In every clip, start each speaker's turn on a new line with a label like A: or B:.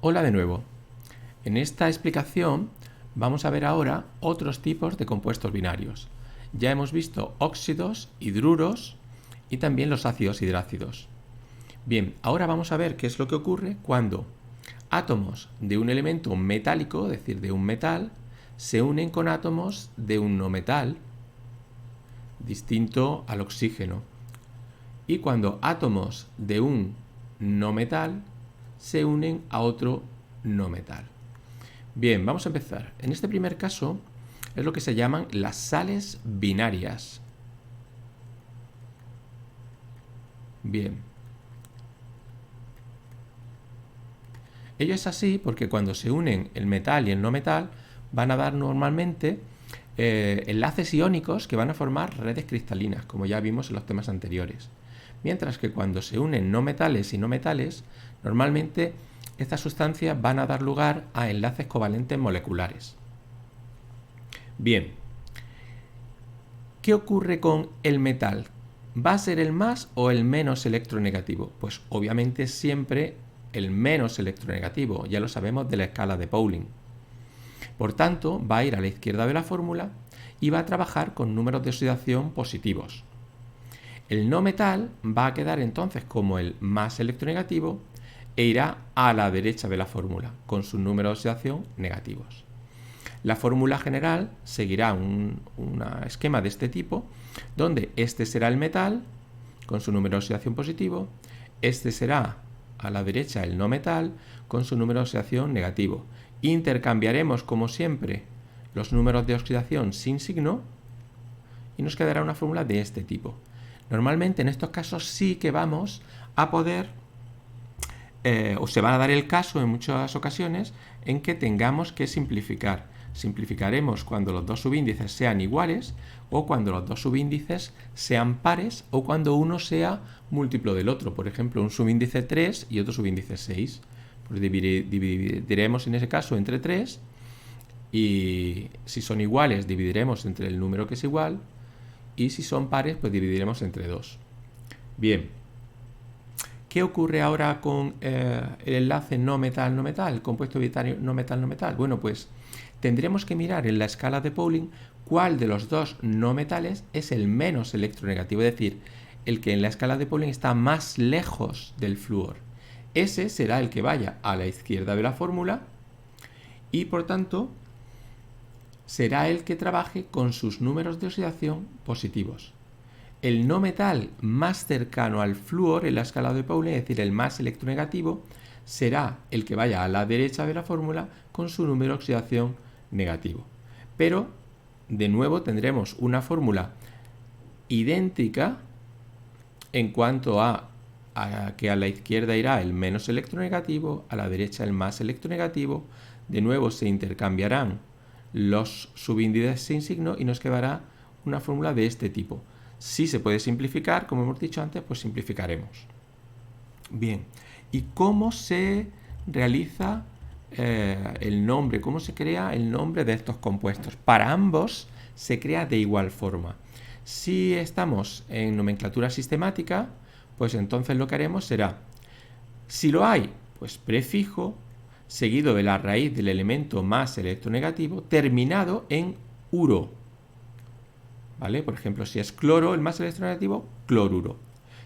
A: Hola de nuevo. En esta explicación vamos a ver ahora otros tipos de compuestos binarios. Ya hemos visto óxidos, hidruros y también los ácidos hidrácidos. Bien, ahora vamos a ver qué es lo que ocurre cuando átomos de un elemento metálico, es decir, de un metal, se unen con átomos de un no metal distinto al oxígeno. Y cuando átomos de un no metal se unen a otro no metal. Bien, vamos a empezar. En este primer caso es lo que se llaman las sales binarias. Bien. Ello es así porque cuando se unen el metal y el no metal van a dar normalmente enlaces iónicos que van a formar redes cristalinas, como ya vimos en los temas anteriores. Mientras que cuando se unen no metales y no metales, normalmente estas sustancias van a dar lugar a enlaces covalentes moleculares. Bien, ¿qué ocurre con el metal? ¿Va a ser el más o el menos electronegativo? Pues obviamente siempre el menos electronegativo, ya lo sabemos de la escala de Pauling. Por tanto, va a ir a la izquierda de la fórmula y va a trabajar con números de oxidación positivos. El no metal va a quedar entonces como el más electronegativo e irá a la derecha de la fórmula con sus números de oxidación negativos. La fórmula general seguirá un esquema de este tipo, donde este será el metal con su número de oxidación positivo, este será a la derecha el no metal con su número de oxidación negativo. Intercambiaremos, como siempre, los números de oxidación sin signo y nos quedará una fórmula de este tipo. Normalmente en estos casos sí que vamos a poder, o se va a dar el caso en muchas ocasiones, en que tengamos que simplificar. Simplificaremos cuando los dos subíndices sean iguales o cuando los dos subíndices sean pares o cuando uno sea múltiplo del otro. Por ejemplo, un subíndice 3 y otro subíndice 6. Pues dividiremos en ese caso entre 3 y si son iguales dividiremos entre el número que es igual y si son pares pues dividiremos entre 2. Bien, ¿qué ocurre ahora con el enlace no metal-no metal, el compuesto binario no metal-no metal? Bueno, pues tendremos que mirar en la escala de Pauling cuál de los dos no metales es el menos electronegativo, es decir, el que en la escala de Pauling está más lejos del flúor. Ese será el que vaya a la izquierda de la fórmula y por tanto será el que trabaje con sus números de oxidación positivos. El no metal más cercano al flúor en la escala de Pauling, es decir, el más electronegativo, será el que vaya a la derecha de la fórmula con su número de oxidación negativo. Pero, de nuevo, tendremos una fórmula idéntica en cuanto a que a la izquierda irá el menos electronegativo, a la derecha el más electronegativo. De nuevo se intercambiarán los subíndices sin signo y nos quedará una fórmula de este tipo. Si se puede simplificar, como hemos dicho antes, pues simplificaremos. Bien, ¿y cómo se realiza el nombre? ¿Cómo se crea el nombre de estos compuestos? Para ambos se crea de igual forma. Si estamos en nomenclatura sistemática, pues entonces lo que haremos será, si lo hay, pues prefijo, seguido de la raíz del elemento más electronegativo, terminado en uro. ¿Vale? Por ejemplo, si es cloro, el más electronegativo, cloruro.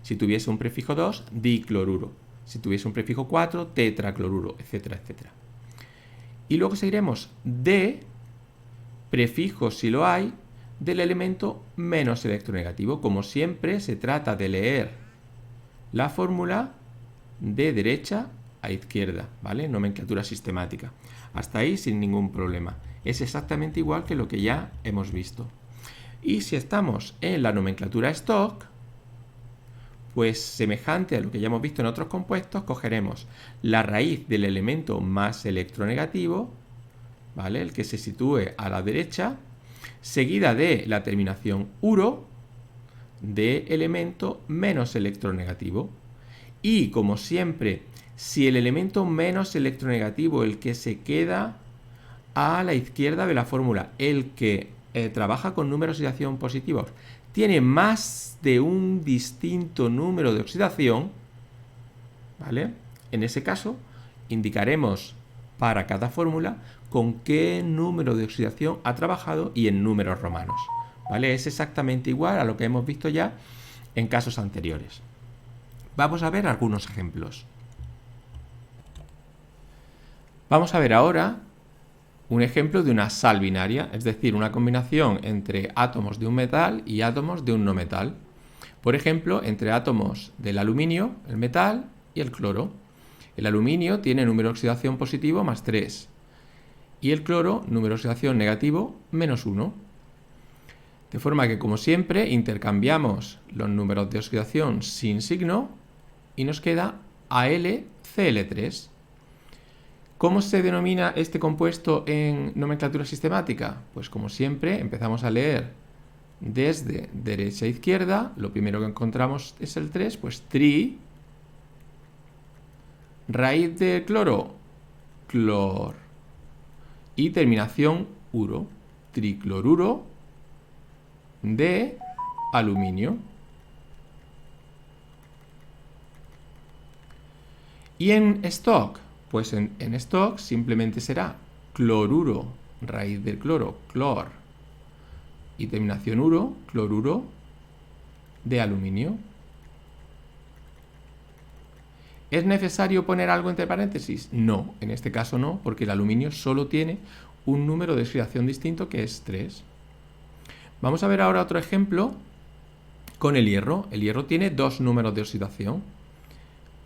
A: Si tuviese un prefijo 2, dicloruro. Si tuviese un prefijo 4, tetracloruro, etcétera, etcétera. Y luego seguiremos de prefijo, si lo hay, del elemento menos electronegativo. Como siempre, se trata de leer la fórmula de derecha a izquierda, ¿vale? Nomenclatura sistemática. Hasta ahí sin ningún problema. Es exactamente igual que lo que ya hemos visto. Y si estamos en la nomenclatura stock, pues semejante a lo que ya hemos visto en otros compuestos, cogeremos la raíz del elemento más electronegativo, ¿vale? El que se sitúe a la derecha, seguida de la terminación uro, de elemento menos electronegativo. Y como siempre, si el elemento menos electronegativo, el que se queda a la izquierda de la fórmula, el que trabaja con números de oxidación positivos, tiene más de un distinto número de oxidación, ¿vale? En ese caso, indicaremos para cada fórmula con qué número de oxidación ha trabajado y en números romanos. ¿Vale? Es exactamente igual a lo que hemos visto ya en casos anteriores. Vamos a ver algunos ejemplos. Vamos a ver ahora un ejemplo de una sal binaria, es decir, una combinación entre átomos de un metal y átomos de un no metal. Por ejemplo, entre átomos del aluminio, el metal, y el cloro. El aluminio tiene número de oxidación positivo más 3 y el cloro número de oxidación negativo menos 1. De forma que, como siempre, intercambiamos los números de oxidación sin signo y nos queda AlCl3. ¿Cómo se denomina este compuesto en nomenclatura sistemática? Pues como siempre empezamos a leer desde derecha a izquierda. Lo primero que encontramos es el 3, pues tri, raíz de cloro, clor, y terminación uro, tricloruro de aluminio. Y en stock, pues en stock simplemente será cloruro, raíz del cloro, clor, y terminación uro, cloruro de aluminio. ¿Es necesario poner algo entre paréntesis? No, en este caso no, porque el aluminio solo tiene un número de oxidación distinto que es 3. Vamos a ver ahora otro ejemplo con el hierro. El hierro tiene dos números de oxidación,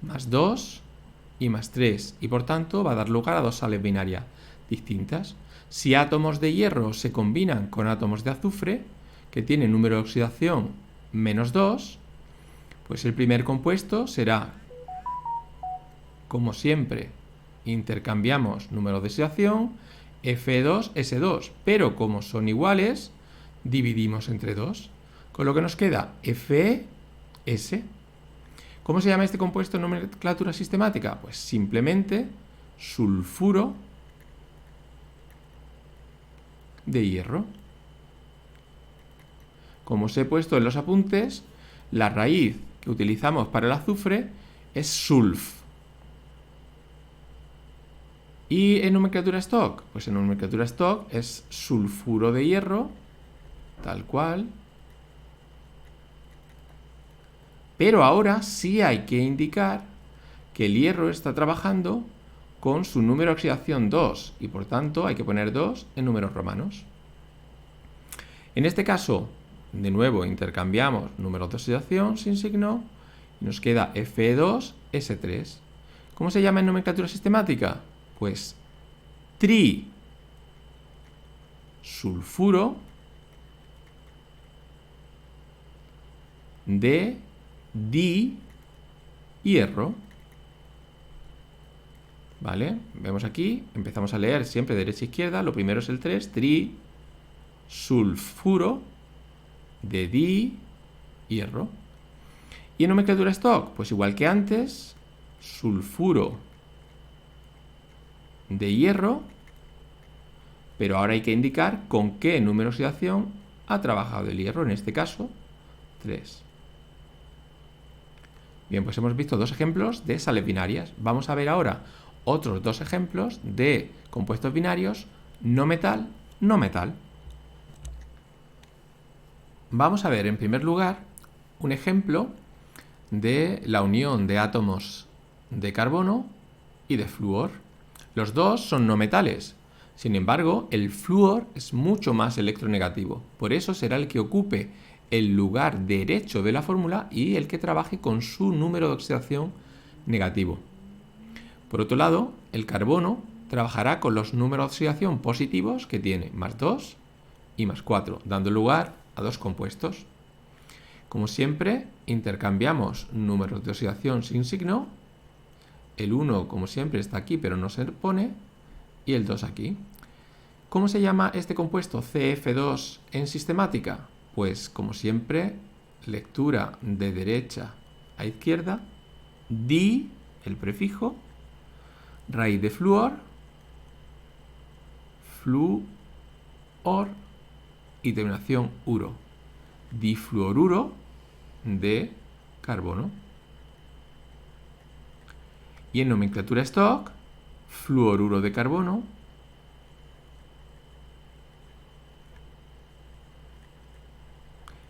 A: más 2 y más 3, y por tanto va a dar lugar a dos sales binarias distintas. Si átomos de hierro se combinan con átomos de azufre, que tienen número de oxidación menos 2, pues el primer compuesto será, como siempre, intercambiamos números de oxidación, Fe2S2, pero como son iguales, dividimos entre 2, con lo que nos queda FeS. ¿Cómo se llama este compuesto en nomenclatura sistemática? Pues simplemente sulfuro de hierro. Como os he puesto en los apuntes, la raíz que utilizamos para el azufre es sulf. ¿Y en nomenclatura stock? Pues en nomenclatura stock es sulfuro de hierro, tal cual. Pero ahora sí hay que indicar que el hierro está trabajando con su número de oxidación 2 y por tanto hay que poner 2 en números romanos. En este caso, de nuevo intercambiamos números de oxidación sin signo y nos queda Fe2S3. ¿Cómo se llama en nomenclatura sistemática? Pues trisulfuro de dihierro. ¿Vale? Vemos aquí, empezamos a leer siempre de derecha a izquierda. Lo primero es el 3, trisulfuro de dihierro. ¿Y en nomenclatura stock? Pues igual que antes, sulfuro de hierro, pero ahora hay que indicar con qué número de oxidación ha trabajado el hierro, en este caso 3. Bien, pues hemos visto dos ejemplos de sales binarias. Vamos a ver ahora otros dos ejemplos de compuestos binarios no metal, no metal. Vamos a ver en primer lugar un ejemplo de la unión de átomos de carbono y de flúor. Los dos son no metales. Sin embargo, el flúor es mucho más electronegativo. Por eso será el que ocupe el lugar derecho de la fórmula y el que trabaje con su número de oxidación negativo. Por otro lado, el carbono trabajará con los números de oxidación positivos que tiene, más 2 y más 4, dando lugar a dos compuestos. Como siempre, intercambiamos números de oxidación sin signo. El 1, como siempre, está aquí, pero no se pone, y el 2 aquí. ¿Cómo se llama este compuesto CF2 en sistemática? Pues, como siempre, lectura de derecha a izquierda, di, el prefijo, raíz de flúor, fluor y terminación uro, difluoruro de carbono. Y en nomenclatura stock, fluoruro de carbono,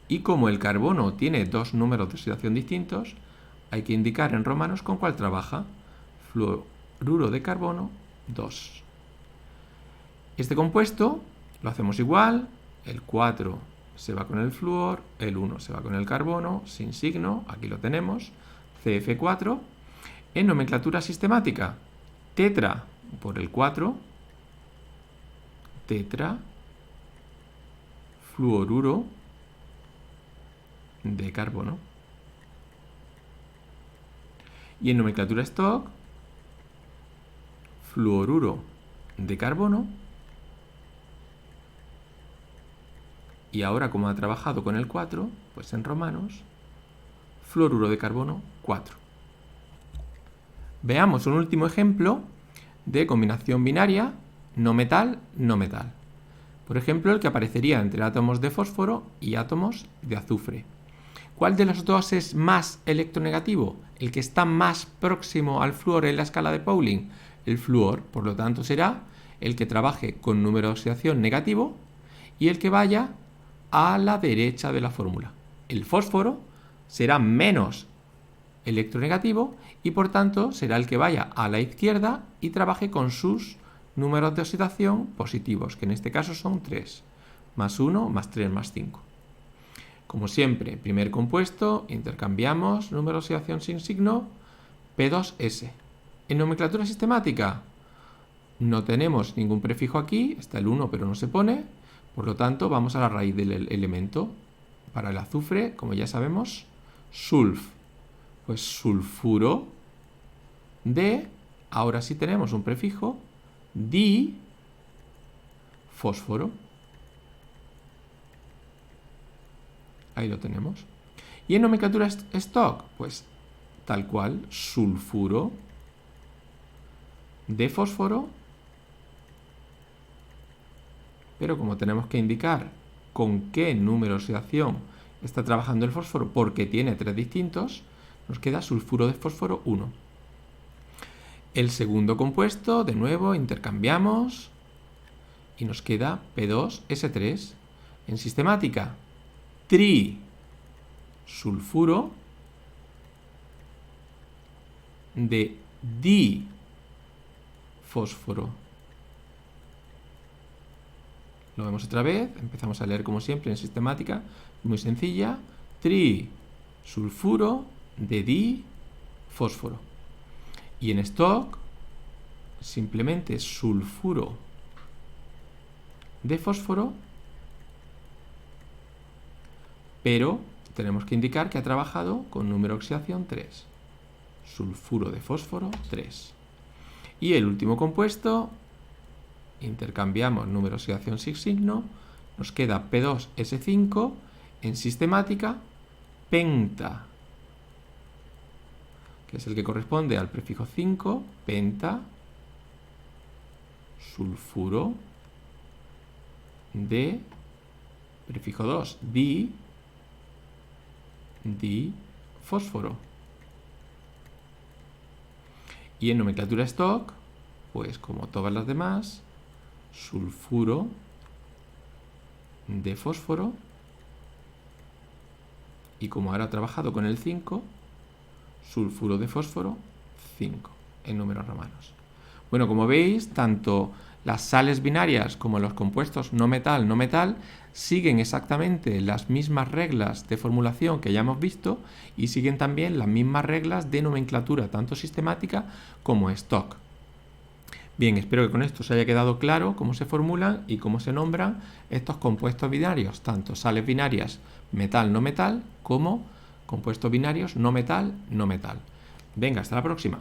A: y como el carbono tiene dos números de oxidación distintos, hay que indicar en romanos con cuál trabaja. Fluoruro de carbono 2. Este compuesto lo hacemos igual, el 4 se va con el flúor, el 1 se va con el carbono, sin signo, aquí lo tenemos, CF4. En nomenclatura sistemática, tetra por el 4, tetra, fluoruro de carbono. Y en nomenclatura stock, fluoruro de carbono. Y ahora, como ha trabajado con el 4, pues en romanos, fluoruro de carbono 4. Veamos un último ejemplo de combinación binaria no metal, no metal. Por ejemplo, el que aparecería entre átomos de fósforo y átomos de azufre. ¿Cuál de los dos es más electronegativo? El que está más próximo al flúor en la escala de Pauling. El flúor, por lo tanto, será el que trabaje con número de oxidación negativo y el que vaya a la derecha de la fórmula. El fósforo será menos electronegativo y por tanto será el que vaya a la izquierda y trabaje con sus números de oxidación positivos, que en este caso son 3, más 1, más 3, más 5. Como siempre, primer compuesto, intercambiamos número de oxidación sin signo, P2S. En nomenclatura sistemática no tenemos ningún prefijo aquí, está el 1 pero no se pone, por lo tanto vamos a la raíz del elemento. Para el azufre, como ya sabemos, sulf, pues sulfuro de, ahora sí tenemos un prefijo, di, fósforo. Ahí lo tenemos. Y en nomenclatura stock, pues tal cual, sulfuro de fósforo, pero como tenemos que indicar con qué número de oxidación está trabajando el fósforo, porque tiene 3 distintos, nos queda sulfuro de fósforo 1. El segundo compuesto, de nuevo, intercambiamos y nos queda P2S3. En sistemática, trisulfuro de difósforo. Lo vemos otra vez, empezamos a leer como siempre en sistemática, muy sencilla, trisulfuro de difósforo. Y en stock, simplemente sulfuro de fósforo, pero tenemos que indicar que ha trabajado con número de oxidación 3. Sulfuro de fósforo 3. Y el último compuesto, intercambiamos número de oxidación sin signo, nos queda P2S5, en sistemática, penta, que es el que corresponde al prefijo 5, penta, sulfuro de, prefijo 2, difósforo. Y en nomenclatura stock, pues como todas las demás, sulfuro de fósforo, y como ahora ha trabajado con el 5, sulfuro de fósforo 5 en números romanos. Bueno, como veis, tanto las sales binarias como los compuestos no metal, no metal siguen exactamente las mismas reglas de formulación que ya hemos visto y siguen también las mismas reglas de nomenclatura, tanto sistemática como stock. Bien, espero que con esto os haya quedado claro cómo se formulan y cómo se nombran estos compuestos binarios, tanto sales binarias metal, no metal, como compuestos binarios no metal, no metal. Venga, hasta la próxima.